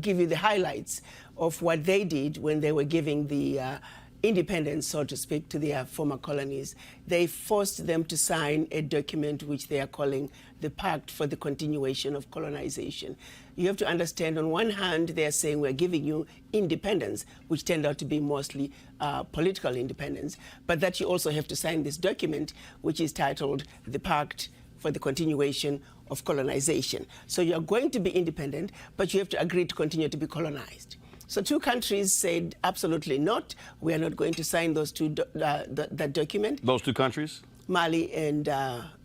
give you the highlights of what they did when they were giving the independence, so to speak, to their former colonies. They forced them to sign a document which they are calling the Pact for the Continuation of Colonization. You have to understand, on one hand, they are saying we're giving you independence, which turned out to be mostly political independence, but that you also have to sign this document, which is titled the Pact for the Continuation of Colonization. So you're going to be independent, but you have to agree to continue to be colonized. So two countries said absolutely not. We are not going to sign those that document. Those two countries? Mali and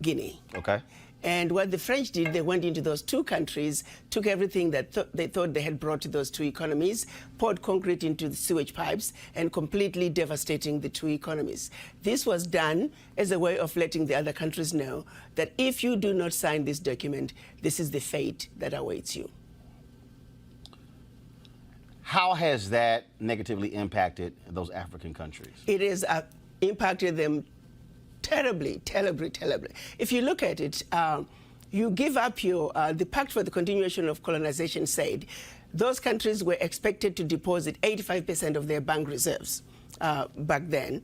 Guinea. Okay. And what the French did, they went into those two countries, took everything that they thought they had brought to those two economies, poured concrete into the sewage pipes, and completely devastating the two economies. This was done as a way of letting the other countries know that if you do not sign this document, this is the fate that awaits you. How has that negatively impacted those African countries? It has impacted them terribly, terribly, terribly. If you look at it, you give up your, the Pact for the Continuation of Colonization said those countries were expected to deposit 85% of their bank reserves back then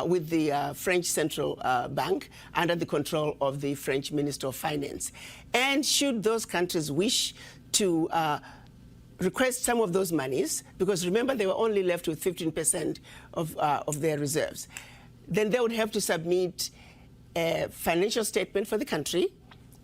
with the French Central Bank under the control of the French Minister of Finance. And should those countries wish to request some of those monies, because remember they were only left with 15% of their reserves, then they would have to submit a financial statement for the country,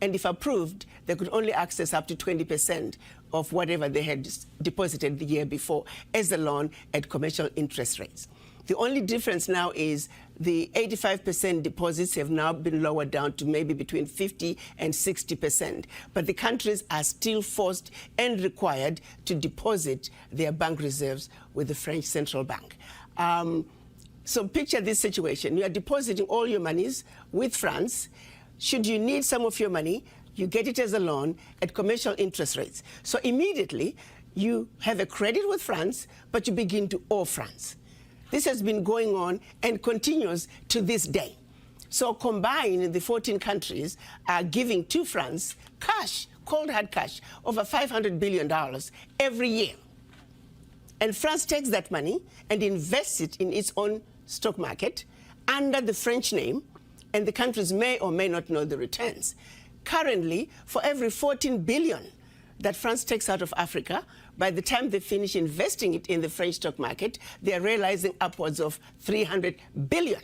and if approved, they could only access up to 20% of whatever they had deposited the year before as a loan at commercial interest rates. The only difference now is the 85% deposits have now been lowered down to maybe between 50 and 60%. But the countries are still forced and required to deposit their bank reserves with the French Central Bank. So picture this situation. You are depositing all your monies with France. Should you need some of your money, you get it as a loan at commercial interest rates. So immediately, you have a credit with France, but you begin to owe France. This has been going on and continues to this day. So combined, the 14 countries are giving to France cash, cold hard cash, over $500 billion every year. And France takes that money and invests it in its own stock market under the French name, and the countries may or may not know the returns. Currently, for every 14 billion that France takes out of Africa, by the time they finish investing it in the French stock market, they are realizing upwards of 300 billion.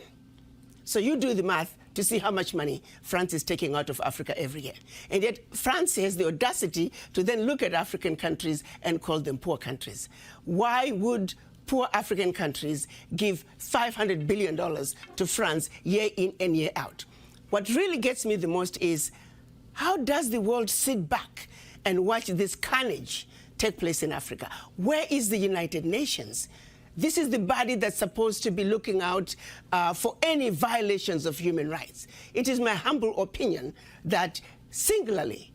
So you do the math to see how much money France is taking out of Africa every year. And yet France has the audacity to then look at African countries and call them poor countries. Why would poor African countries give $500 billion to France year in and year out? What really gets me the most is, how does the world sit back and watch this carnage take place in Africa? Where is the United Nations? This is the body that's supposed to be looking out for any violations of human rights. It is my humble opinion that singularly,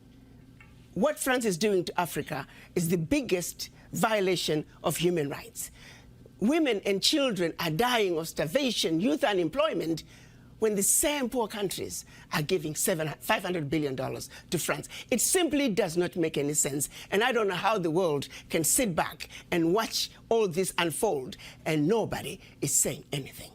what France is doing to Africa is the biggest violation of human rights. Women and children are dying of starvation, youth unemployment, when the same poor countries are giving $500 billion to France. It simply does not make any sense. And I don't know how the world can sit back and watch all this unfold and nobody is saying anything.